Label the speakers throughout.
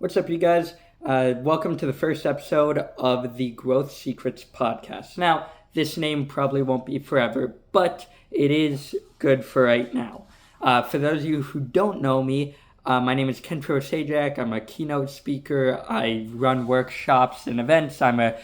Speaker 1: What's up, you guys? Welcome to the first episode of the Growth Secrets podcast. Now, this name probably won't be forever, but it is good for right now. For those of you who don't know me, my name is Kentro Sajak. I'm a keynote speaker. I run workshops and events. I'm a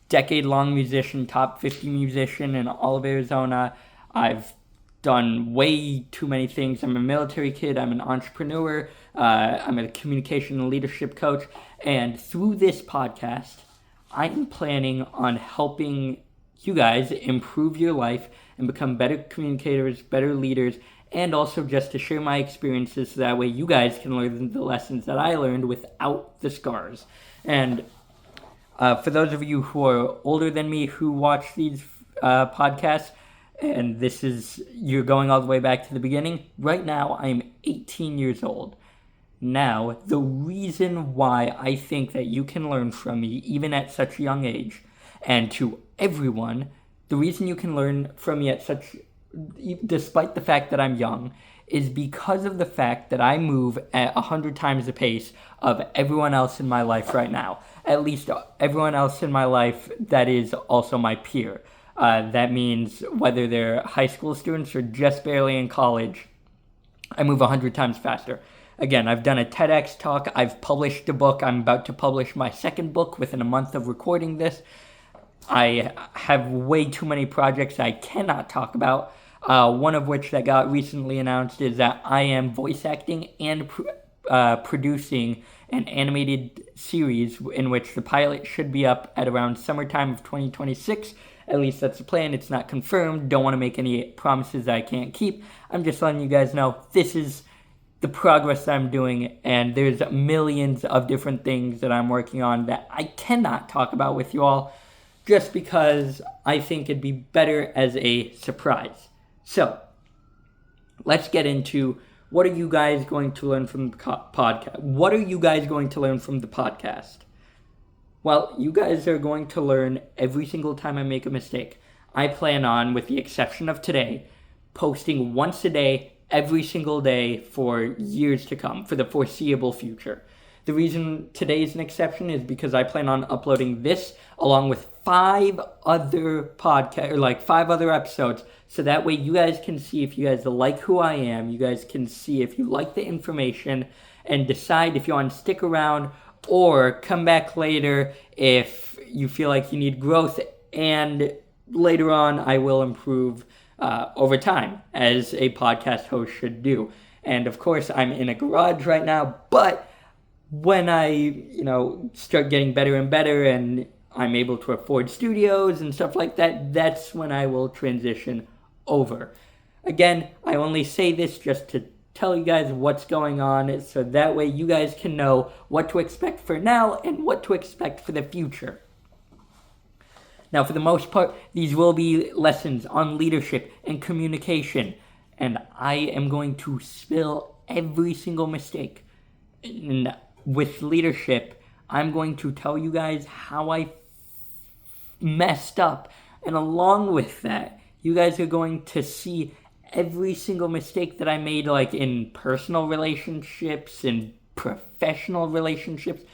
Speaker 1: decade-long musician, top 50 musician in all of Arizona. I've done way too many things. I'm a military kid. I'm an entrepreneur. I'm a communication and leadership coach. And through this podcast, I'm planning on helping you guys improve your life and become better communicators, better leaders, and also just to share my experiences so that way you guys can learn the lessons that I learned without the scars. And for those of you who are older than me who watch these podcasts, and you're going all the way back to the beginning, right now I'm 18 years old. Now, the reason why I think that you can learn from me, even at such a young age, and to everyone, the reason you can learn from me despite the fact that I'm young, is because of the fact that I move at 100 times the pace of everyone else in my life right now. At least everyone else in my life that is also my peer. That means whether they're high school students or just barely in college, I move 100 times faster. Again, I've done a TEDx talk. I've published a book. I'm about to publish my second book within a month of recording this. I have way too many projects I cannot talk about. One of which that got recently announced is that I am voice acting and producing an animated series in which the pilot should be up at around summertime of 2026. At least that's the plan. It's not confirmed. Don't want to make any promises I can't keep. I'm just letting you guys know this is the progress I'm doing, and there's millions of different things that I'm working on that I cannot talk about with you all just because I think it'd be better as a surprise. So, let's get into what are you guys going to learn from the podcast? What are you guys going to learn from the podcast? Well, you guys are going to learn every single time I make a mistake. I plan on, with the exception of today, posting once a day, every single day for years to come, for the foreseeable future. The reason today is an exception is because I plan on uploading this along with 5 other episodes, so that way you guys can see if you guys like who I am, you guys can see if you like the information, and decide if you want to stick around or come back later if you feel like you need growth, and later on I will improve over time, as a podcast host should do. And of course, I'm in a garage right now, but when I, start getting better and better and I'm able to afford studios and stuff like that, that's when I will transition over. Again, I only say this just to tell you guys what's going on, so that way you guys can know what to expect for now and what to expect for the future. Now, for the most part, these will be lessons on leadership and communication, and I am going to spill every single mistake. And with leadership, I'm going to tell you guys how I messed up, and along with that, you guys are going to see every single mistake that I made, like in personal relationships and professional relationships.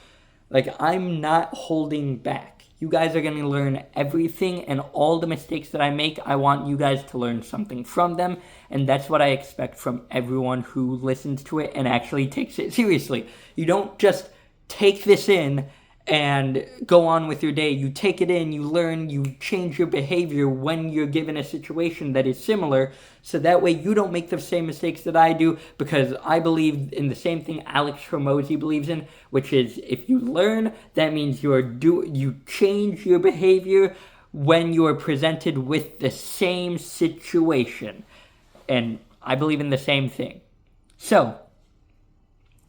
Speaker 1: Like, I'm not holding back. You guys are going to learn everything, and all the mistakes that I make, I want you guys to learn something from them, and that's what I expect from everyone who listens to it and actually takes it seriously. You don't just take this in and go on with your day. You take it in, you learn, you change your behavior when you're given a situation that is similar, so that way you don't make the same mistakes that I do, because I believe in the same thing Alex Hormozi believes in, which is if you learn, that means you change your behavior when you are presented with the same situation. And I believe in the same thing. So,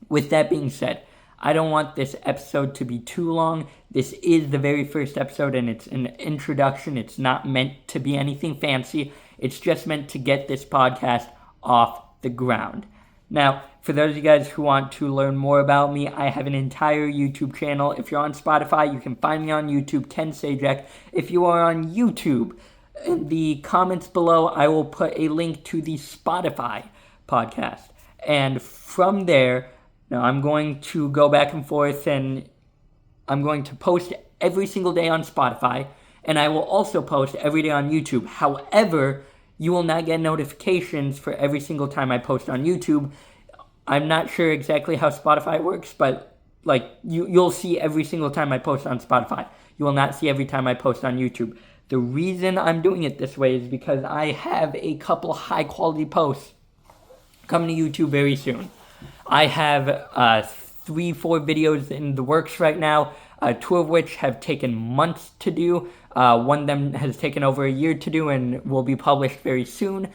Speaker 1: with that being said, I don't want this episode to be too long. This is the very first episode, and it's an introduction. It's not meant to be anything fancy. It's just meant to get this podcast off the ground. Now, for those of you guys who want to learn more about me, I have an entire YouTube channel. If you're on Spotify, you can find me on YouTube, Ken Sajak. If you are on YouTube, in the comments below, I will put a link to the Spotify podcast. And from there, No, I'm going to go back and forth, and I'm going to post every single day on Spotify, and I will also post every day on YouTube. However, you will not get notifications for every single time I post on YouTube. I'm not sure exactly how Spotify works, but you'll see every single time I post on Spotify. You will not see every time I post on YouTube. The reason I'm doing it this way is because I have a couple high quality posts coming to YouTube very soon. I have 3-4 videos in the works right now, 2 of which have taken months to do. One of them has taken over a year to do and will be published very soon.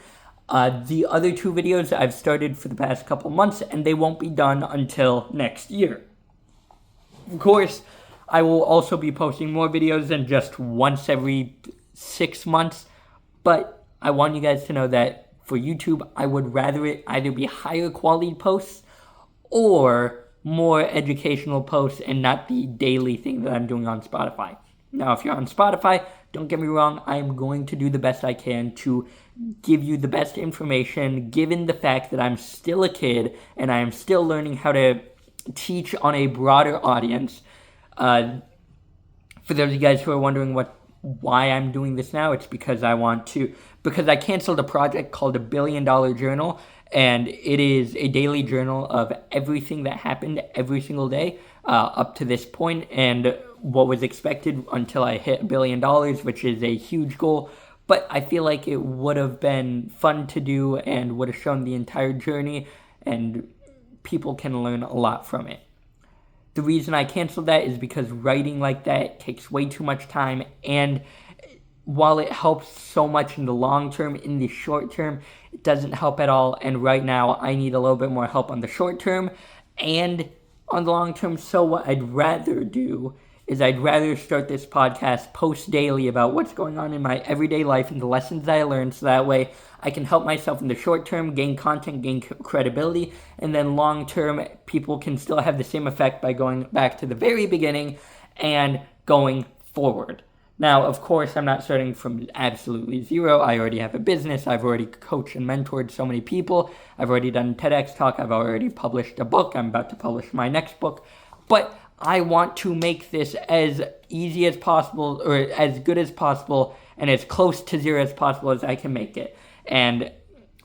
Speaker 1: The other 2 videos I've started for the past couple months, and they won't be done until next year. Of course, I will also be posting more videos than just once every 6 months, but I want you guys to know that for YouTube, I would rather it either be higher quality posts or more educational posts and not the daily thing that I'm doing on Spotify. Now, if you're on Spotify, don't get me wrong, I am going to do the best I can to give you the best information, given the fact that I'm still a kid and I am still learning how to teach on a broader audience. For those of you guys who are wondering why I'm doing this now, it's because I canceled a project called $1 Billion Journal, and it is a daily journal of everything that happened every single day up to this point, and what was expected until I hit $1 billion, which is a huge goal. But I feel like it would have been fun to do and would have shown the entire journey, and people can learn a lot from it. The reason I canceled that is because writing like that takes way too much time, and while it helps so much in the long term, in the short term, it doesn't help at all. And right now, I need a little bit more help on the short term and on the long term. So what I'd rather do is I'd rather start this podcast post daily about what's going on in my everyday life and the lessons that I learned, so that way I can help myself in the short term, gain content, gain credibility, and then long term, people can still have the same effect by going back to the very beginning and going forward. Now, of course, I'm not starting from absolutely zero. I already have a business. I've already coached and mentored so many people. I've already done TEDx talk. I've already published a book. I'm about to publish my next book. But I want to make this as easy as possible, or as good as possible, and as close to zero as possible as I can make it. And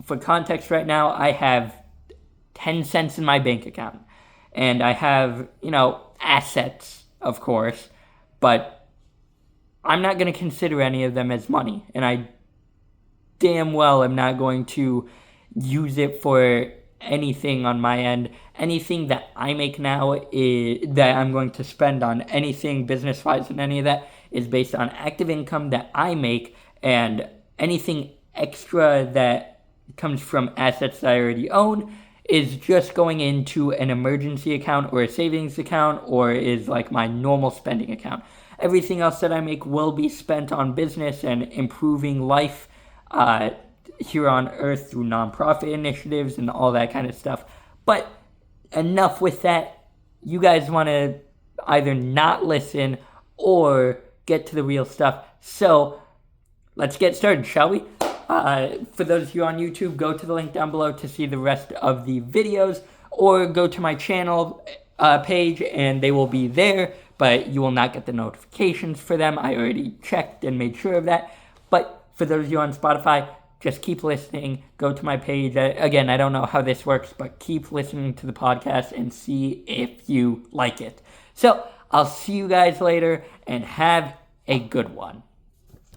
Speaker 1: for context right now, I have 10 cents in my bank account. And I have, assets, of course, but I'm not going to consider any of them as money. And I damn well am not going to use it for anything on my end. Anything that I make now that I'm going to spend on anything business-wise, and any of that is based on active income that I make, and anything extra that comes from assets that I already own is just going into an emergency account or a savings account, or is like my normal spending account. Everything else that I make will be spent on business and improving life here on Earth through nonprofit initiatives and all that kind of stuff. But enough with that. You guys want to either not listen or get to the real stuff. So let's get started, shall we? For those of you on YouTube, go to the link down below to see the rest of the videos, or go to my channel page and they will be there, but you will not get the notifications for them. I already checked and made sure of that. But for those of you on Spotify, just keep listening. Go to my page. Again, I don't know how this works, but keep listening to the podcast and see if you like it. So I'll see you guys later, and have a good one.